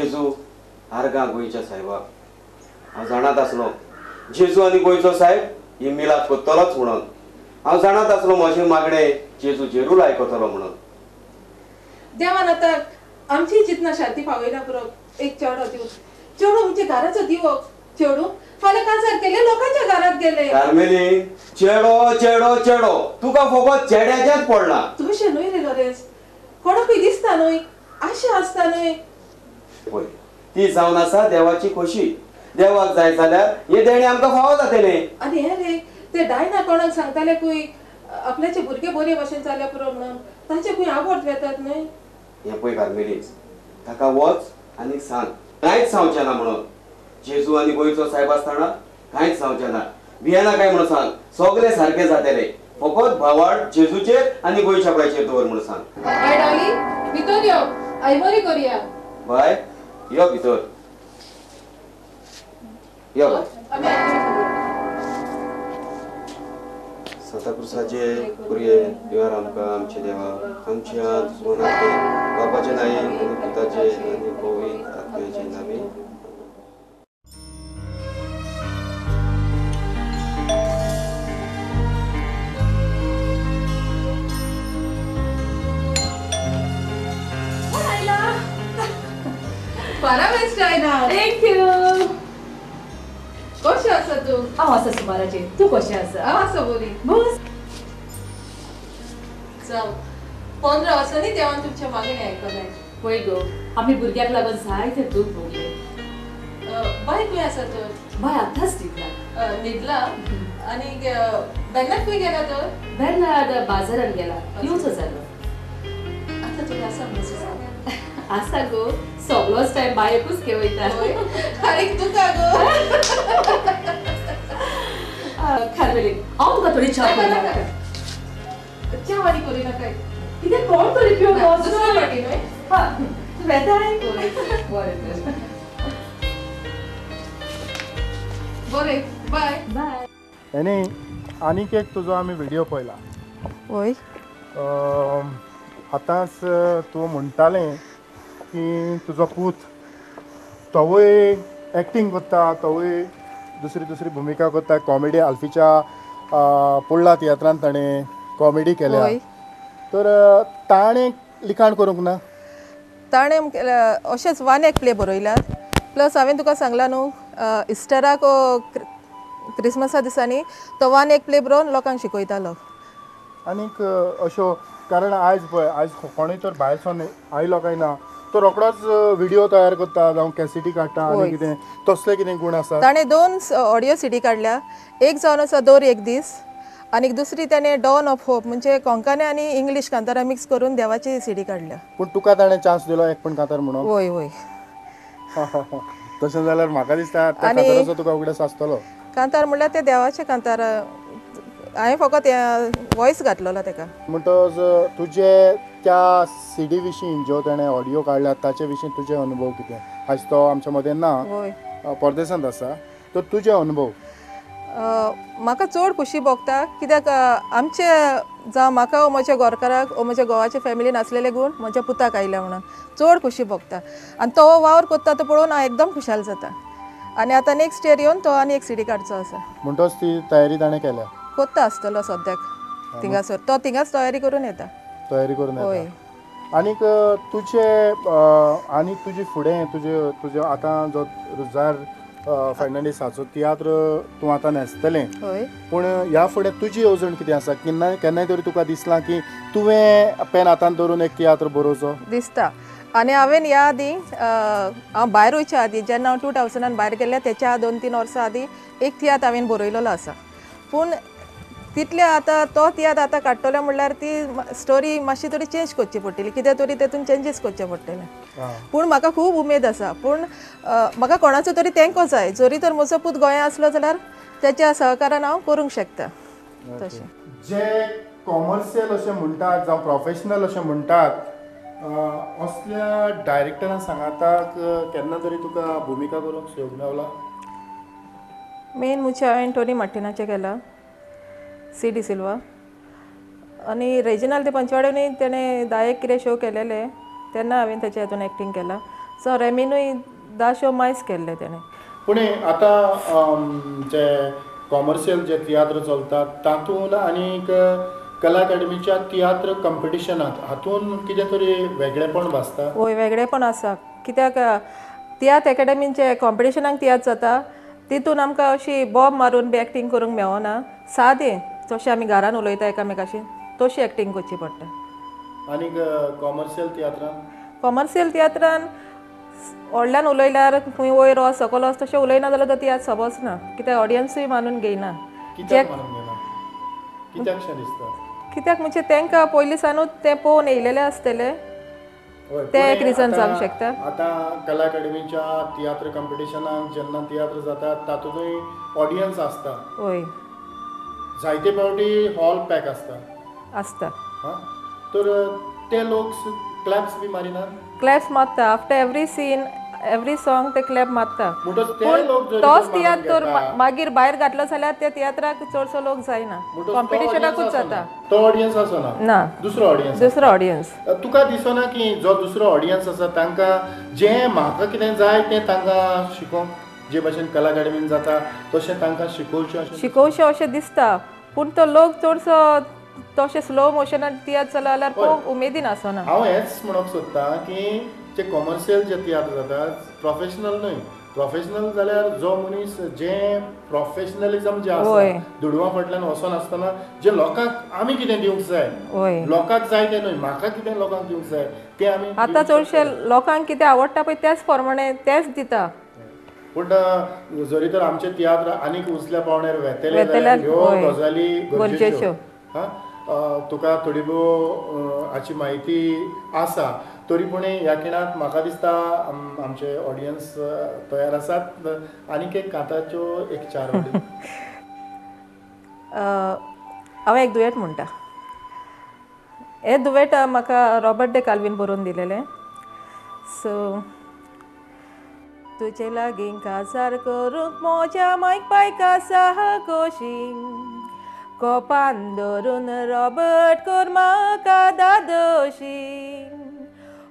जेजू आर्गा गोयच्या साहेबाक हांव जाणात आसलो जेजू आनी गोयचो साहेब ही मिलाद कोत्तलोच म्हणून हांव जाणात आसलो म्हजे मागणे जेजू जेरूल आयकतलो म्हणून देवान आतां आमची चिंतना शांती पावयला पुरो एक चेडो दिवं चेडो म्हणजे घराचो दिवो चेडू फाल्यां काजार केले लोकांच्या घरात गेले कार्मेली चेडो चेडो चेडो तुका फकत चेड्याचेच पडला तुशें न्हय रे लोरेस कोणाकूय दिसता न्हय आशा आसता न्हय पळय ती जावन आसा देवाची खोशी देवाक जाय जाल्यार हे देणे आमकां फावो जातले आनी हे रे ते डायना कोणाक सांगताले कुय आपल्याचे भुरगे बरे भशेन जाल्या पुरो म्हणून तांचे कुय आवड येतात न्हय हे पळय कार्मेली ताका वच आनी सांग कांयच सांगचें ना म्हणून जेजू आनी गोंयचो साहेब आसतना कांयच सांगचें ना भियेना काय म्हणून सांग सगळे सारखे जातले फकत भावाड जेजूचेर आनी गोंयच्या पळयचेर दवर म्हणून सांग बाय डाली भितर यो आयवरी करूया बाय यो भितर यो बाय सताकृसाचे पुरये देवार आमकां आमचे देवा आमच्या दुस्मनाचे बापाचे नाये आनी पुताचे आनी पवित्र आत्म्याचे नावे बरा बेस्ट आयला थँक्यू कशें आसा तूं हांव आसा सुमाराचे तूं कशें आसा हांव आसा बरी बस जावं 15 वर्सांनी देवान तुमच्या मागणी आयकलें पळय गो आमी भुरग्याक लागून जायते दूख भोगले बाय खंय आसा तर बाय आतांच दितला न्हिदला आनी बेंगलाक खंय गेला तर बेर्नाद बाजारात गेला येवचो जालो आतां तुका आसा म्हणून सांग आसा गो सगळोच टायम बायकूच घेवयता आरे तुका गो खारवेली हांव तुका थोडी च्या करता च्या वाडी करी नाका कितें कोण तरी पिवं दुसऱ्या वाटी न्हय हा वेताय बरें बाय बाय आनी आनीक एक तुजो आमी व्हिडिओ पळयला वय आतांच तूं म्हणटालें की तुजो पूत तोवूय एक्टींग करता तोवूय दुसरी भुमिका करता कॉमेडी अल्फीच्या पुडला तियात्रांत ताणें कॉमेडी केल्या तर ताणें लिखाण करूंक ना ताणें अशेंच वन एक प्ले बरयल्यात प्लस हांवें तुका सांगलां न्हू इस्टराक क्रिसमसा दिसांनी तो वन एक प्ले बरोवन लोकांक शिकयतालो आनीक अश्यो कारण आयज पळय आयज कोणूय तर भायर सावन आयलो काय ना तो रोखडोच व्हिडिओ तयार करता जावं कॅसेटी काडटा आनी कितें तसले कितें गुण आसा ताणें 2 ऑडियो सीडी काडल्या एक जावन आसा दोर एक दीस आनी दुसरी ताणें डॉन ऑफ होप म्हणजे कोंकणी आनी इंग्लीश कांतारा मिक्स करून देवाची सीडी काडल्या पूण तुका ताणें चान्स दिलो एक पण कांतार म्हणून वय वय तशें जाल्यार म्हाका दिसता त्या कांताराचो तुका उगडास आसतलो कांतार म्हणल्यार ते देवाचे कांतार हांवें फकत वॉयस घातलेलो ताका म्हणटच तुजे त्या सीडी विशीं ज्यो ताणें ऑडियो काडल्यात ताचे विशीं तुजे अनुभव कितें आयज तो आमच्या मदें ना परदेसांत आसा तर तुजे अनुभव म्हाका चड खुशी भोगता कित्याक आमचे जावं म्हाका म्हज्या गोरकाराक म्हज्या घोवाचे फॅमिलीन आसलेले गूण म्हज्या पुताक आयल्या म्हणून चड खुशी भोगता आनी तो वावर करता तो पळोवन हांव एकदम खुशाल जाता आनी आतां नेक्स्ट इयर येवन तो आनी एक सीडी काडचो आसा म्हणटच ती तयारी ताणें केल्या कोत्ता आसतलो सद्याक थिंगासर तो थिंगाच तयारी करून येता तयारी करून होय आनीक तुजे आनी तुजी फुडें तुजे आतां जो रुजार फर्नांडीसाचो तियात्र तूं आतां न्हेसतलें पूण ह्या फुडें तुजी येवजण कितें आसा केन्नाय तरी तुका दिसलां की तुवें पेन हातांत धरून एक तियात्र बरोवचो दिसता आनी हांवें ह्या आदीं हांव भायर वयच्या आदीं जेन्ना हांव 2000 भायर गेल्लें तेच्या 2-3 वर्सां आदीं एक तियात्र हांवें बरयलेलो आसा पूण तितले आतां तो तियात्र आतां काडटलो म्हणल्यार ती स्टोरी मातशी थोडी चेंज करची पडटली कितें तरी तेतून चेंजीस करचे पडटले पूण म्हाका खूब उमेद आसा पूण म्हाका कोणाचो तरी तेंको जाय जरी तर म्हजो पूत गोंयांत आसलो जाल्यार त्याच्या सहकारान हांव करूंक शकता तशें जे कॉमर्शियल अशें म्हणटात जावं प्रोफेशनल अशें म्हणटात असल्या डायरेक्टरान सांगाताक केन्ना तरी तुका भुमिका करूंक सोद मेवला मेन म्हणजे हांवें टोनी मार्टिनाचें केलां सी.डी. सिल्वा आनी रेजिनाल्ड पंचवाड्यानी तेणें 10 कितें शो केलेले तेन्ना हांवें तेच्या हातून एक्टींग केलां सो रेमिनूय 10 शो मायज केल्ले तेणें. पूण आतां जे कॉमर्शियल जे तियात्र चलतात तातूंत आनीक कला अकादमीच्या तियात्र कॉम्पिटिशनांत हातूंत कितें तरी वेगळेपण भासता? वय वेगळेपण आसा, कित्याक तियात्र अकादमीन जे कॉम्पिटिशनाक तियात्र जाता तितून आमकां अशी बॉब मारून बी एक्टींग करूंक मेळना. सादें जशें आमी घरान उलयता एकामेकाशी तशी एक्टींग करची पडटा. आनीक कॉमर्शियल तियात्रांत? कॉमर्शियल तियात्रान व्हडल्यान उलयल्यार खंय वयर वच सकयल वच तशें उलयना जाल्यार तो तियात्र समजना, कित्याक ऑडियन्सूय मानून घेयना. कित्याक मानून घेना? कित्याक शें दिसता? कित्याक म्हणजे तांकां पयलींसानूच ते पळोवन येयलेले आसतले, ते एक रिजन जावंक शकता. आतां कला अकादमीच्या तियात्र कॉम्पिटिशनाक जेन्ना तियात्र जातात तातूंतय ऑडियन्स आसता. वय जायते फावटी हॉल पॅक आसता. आसता. तर ते लोक क्लॅप्स बी मारिनात? क्लॅप्स मारता after every scene every song ते क्लॅप मारता. म्हणटच ते लोक जर तोच तियात्र तर मागीर भायर घातलो जाल्यार त्या तियात्राक चडसो लोक जायना, कॉम्पिटिशनाकूच जाता. तो ऑडियन्स आसना? ना, दुसरो ऑडियन्स. दुसरो ऑडियन्स. तुका दिसना की जो दुसरो ऑडियन्स आसा तांकां जें म्हाका कितें जाय तें तांकां शिकोवंक जे भाशेन कला अकादमीन जाता तशें तांकां शिकोवचें अशें दिसता, पूण तो लोक चडसो तशें स्लो मोशनान तियात्र चला जाल्यार पळोवंक उमेदीन आसना. हांव हेंच म्हणूंक सोदतां की जे कॉमर्शियल जे तियात्र जातात प्रोफेशनल न्हय, प्रोफेशनल जाल्यार जो मनीस जें प्रोफेशनलिझम जें आसा दुडवा फाटल्यान वचोन आसतना जे लोकांक आमी कितें दिवंक जाय, लोकांक जाय तें न्हय म्हाका कितें लोकांक दिवंक जाय तें आमी आतां चडशे लोकांक कितें आवडटा पळय त्याच प्रमाणे तेच दिता. पूण जरी तर आमचे तियात्र आनीक उंचल्या पावण्यार वेतेले जाल्यार ह्यो गजाली गरजेच्यो. तुका थोडी भोव हाची म्हायती आसा तरी पूण ह्या खिणाक म्हाका दिसता आमचे ऑडियन्स तयार आसात. आनीक एक कांताच्यो एक 4 वाटी. हांव एक दुयेट म्हणटा. हे दुयेट म्हाका रॉबर्ट डे काल्वीन बरोवन दिलेलें. सो तुजे लागीं काजार करूंक मोज्या मायक पायका साह कोशींग कोपान धरून रॉबर्ट कोर म्हाका दादोशी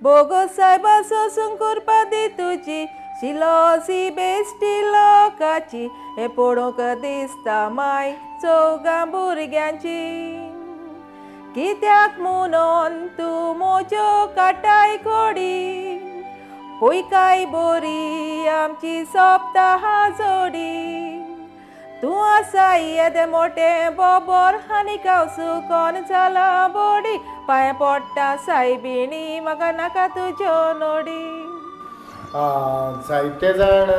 बोगो सायबा सोसून करपा दी तुजी शिलोसी बेश्टी लोकाची हे पळोवंक दिसता माय चौगां भुरग्यांची कित्याक म्हणून तूं म्हज्यो काटाय खोडी पळय काय बरी आमची सोंपता जोडी तूं आसा येदे मोठे बोबोर आनी गांवसू कोण जाला बोडी पांय पडटा सायबिणी म्हाका नाका तुज्यो नोडी. जायते जाण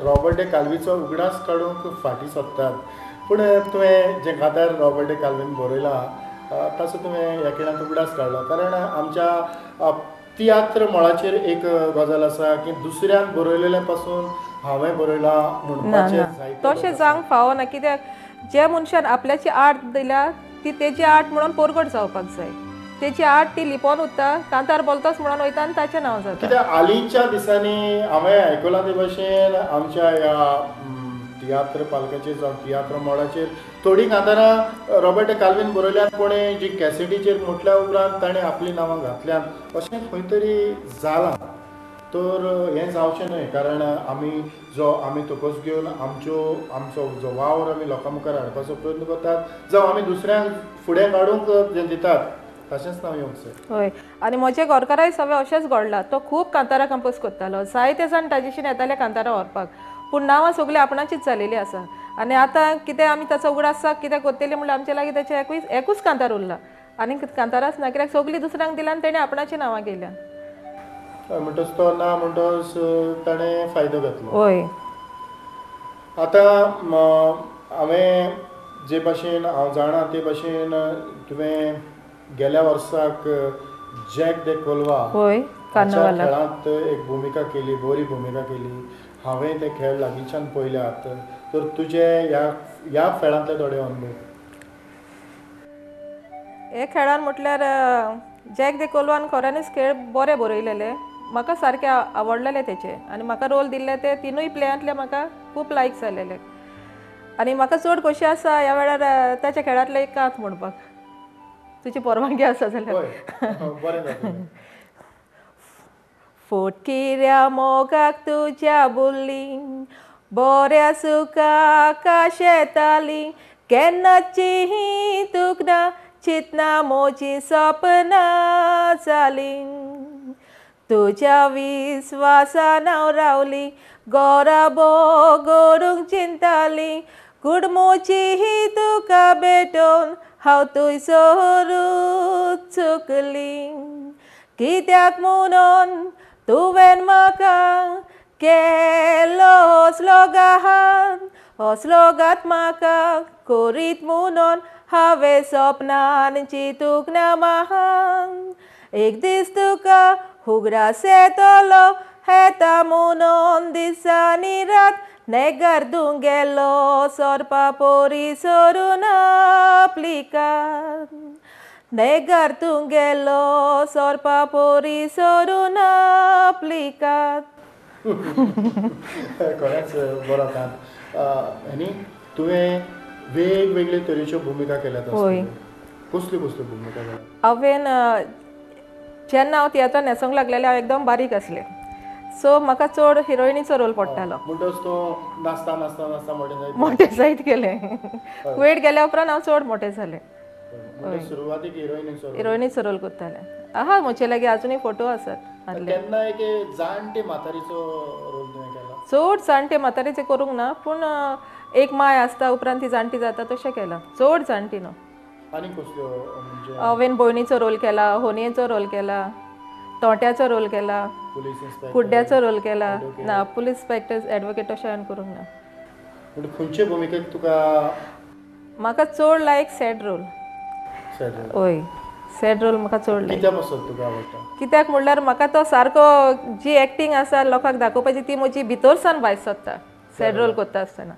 रॉबर्ट डे काल्वीचो उगडास काडूंक फाटीं सरतात, पूण तुवें जें कांतार रॉबर्ट डे काल्वीन बरयलां ताचो तुवें ह्या खिणाक उगडास काडलो. कारण आमच्या तियात्र मळाचेर एक गजाल आसा की दुसऱ्यान बरयलेल्या पासून हांवें बरयलां म्हणपाचें तशें जावंक फावना. कित्याक जे मनशान आपल्याची आर्ट दिल्या ती तेजी आर्ट म्हणून परगट जावपाक जाय. तेजी आर्ट ती लिपोवन उरता, कांतार बोलतोच म्हणून वयता आनी ताचें नांव जाता. कित्याक हालींच्या दिसांनी हांवें आयकलां ते भशेन आमच्या ह्या तियात्र पालकाचेर जावं तियात्र मळाचेर थोडीं कांतारां रॉबर्ट डे काल्वीन बरयल्यात पूण जी कॅसेटीचेर म्हटल्या उपरांत ताणें आपलीं नांवां घातल्यात अशें खंय तरी जालां. तर हें जावचें न्हय, कारण आमी तोकस घेवन आमचो जो वावर आमी लोकां मुखार हाडपाचो प्रयत्न करतात जावं आमी दुसऱ्यांक फुडें काडूंक जें दितात तशेंच नांव येवंक जाय. हय, आनी म्हजे घरकाराय सगळें अशेंच घडलां. तो खूब कांतारां कंपोज करतालो, जायते जाण ताजेशीन येताले कांतारां व्हरपाक, पूण नांवां सगळीं आपणाचीच जालेलीं आसा. आनी आतां कितें आमी ताचो उगडास कितें करतलीं म्हणल्यार आमचे लागीं ताचें एकूच कांतार उरला आनी कांताराच ना, कित्याक सगळीं दुसऱ्यांक दिल्या आनी तेणें आपणाचीं नांवां केल्या. म्हणटच तो ना म्हणटच ताणें फायदो घेतलो. हय. आतां हांवें जे भाशेन हांव जाणा ते भाशेन तुवें गेल्या वर्साक जॅक दे कोल्वा खेळांत एक भुमिका केली, बरी भुमिका केली. हांवें ते खेळ लागींच्यान पळयल्यात. तर तुजे ह्या खेळांतले थोडे अनुभव? हे खेळान म्हटल्यार जॅक दे कोल्वान खऱ्यांनीच खेळ बरे बरयलेले. म्हाका सारके आवडलेले तेचे आनी म्हाका रोल दिल्ले ते तिनूय प्लेयांतले म्हाका खूब लायक जालेले. आनी म्हाका चड खोशी आसा ह्या वेळार ताच्या खेळांतले एक कांत म्हणपाक, तुजी परवानगी आसा जाल्यार. फुटकिऱ्या मोगाक तुज्या बुल्ली बऱ्या सुखाक शेताली केन्नाची ही तुकना चितना मोची सपना जाली तुज्या विश्वासान हांव रावली गोरा गोरूंक चिंताली कुडमोची ही तुका भेटोवन हांव थंयसरूच चुकली कित्याक म्हणून तुवें म्हाका केलो असलो घात म्हाका करीत म्हणून हांवें सपनान चिंतूंक ना म्हाका एक दीस तुका उगडास येतलो येता म्हणून दिसांनी रात नेगारदूंक गेलो सोरपा पोरी सोरून आपली कात नेगारदूंक गेलो सोरपा पोरी सोरून आपली कात खरेंच बरो कांत आनी तुवें वेगवेगळे तरेच्यो भुमिका केल्यात होय कसली कसली भुमिका केल्या हांवें जेन्ना हांव तियात्रान न्हेसोंक लागलेलें हांव एकदम बारीक आसलें सो म्हाका चड हिरोइनीचो रोल पडटालो म्हणटच तो नाचता नाचता नाचता मोठे जायत गेलें कुवेट गेल्या उपरांत हांव चड मोठें जालें सुरवातीक हिरोइनीचो रोल करतालें आहा म्हजे लागीं आजुनूय फोटो आसात आदले केन्ना एक जाणटे म्हातारीचो रोल तुवें केला चड जाणटे म्हातारीचे करूंक ना पूण एक माय आसता उपरांत ती जाणटी जाता तशें केलां चड जाणटी न्हू आनी कसल्यो म्हणजे हांवें भयणीचो रोल केला होनयेचो रोल केला तोट्याचो रोल केला पुलीस इन्स्पेक्टर कुड्ड्याचो रोल केला ना पुलीस इन्स्पेक्टर एडवोकेट अशें हांवें करूंक ना म्हणजे खंयचे भुमिकेक तुका म्हाका चड लायक सॅड रोल हय सॅड रोल म्हाका चड लायक कित्या पासून तुका आवडटा कित्याक म्हणल्यार म्हाका तो सारको जी एक्टींग आसा लोकांक दाखोवपाची ती म्हजी भितर सावन भायर सरता सॅड रोल करता आसतना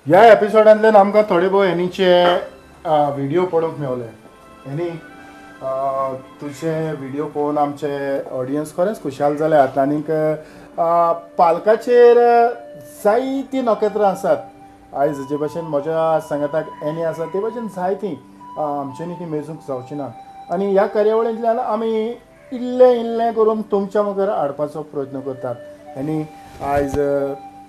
ह्या एपिसोडांतल्यान आमकां थोडे भोव एनीचे व्हिडिओ पळोवंक मेवले एनी तुजे व्हिडिओ पळोवन आमचे ऑडियन्स खरेंच खुशाल जाल्यात आनीक पालकाचेर जायतीं नखेत्रां आसात आयज जे भशेन म्हज्या सांगाताक एनी आसा ते भशेन जायतीं आमच्यांनी ती मेजूंक जावची ना आनी ह्या कार्यावळींतल्यान आमी इल्लें करून तुमच्या मुखार हाडपाचो प्रयत्न करतात आनी आयज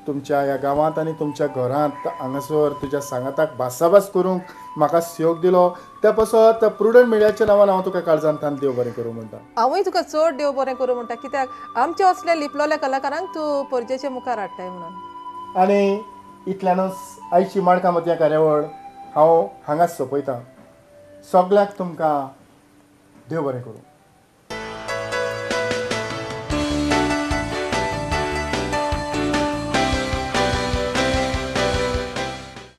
तुमच्या ह्या गांवांत आनी तुमच्या घरांत हांगासर तुज्या सांगाताक भासाभास करूंक म्हाका सहयोग दिलो त्या पासत प्रुडंट मिडियाच्या नांवान हांव तुका काळजांतल्यान देव बरें करूं म्हणटा हांवूय तुका चड देव बरें करूं म्हणटा कित्याक आमचे असले लिपलोल्या कलाकारांक तूं परजेचे मुखार हाडटाय म्हणून आनी इतल्यानूच आयची माणकामत ह्या कार्यावळ हांव हांगाच सोंपयतां सगळ्याक तुमकां देव बरें करूं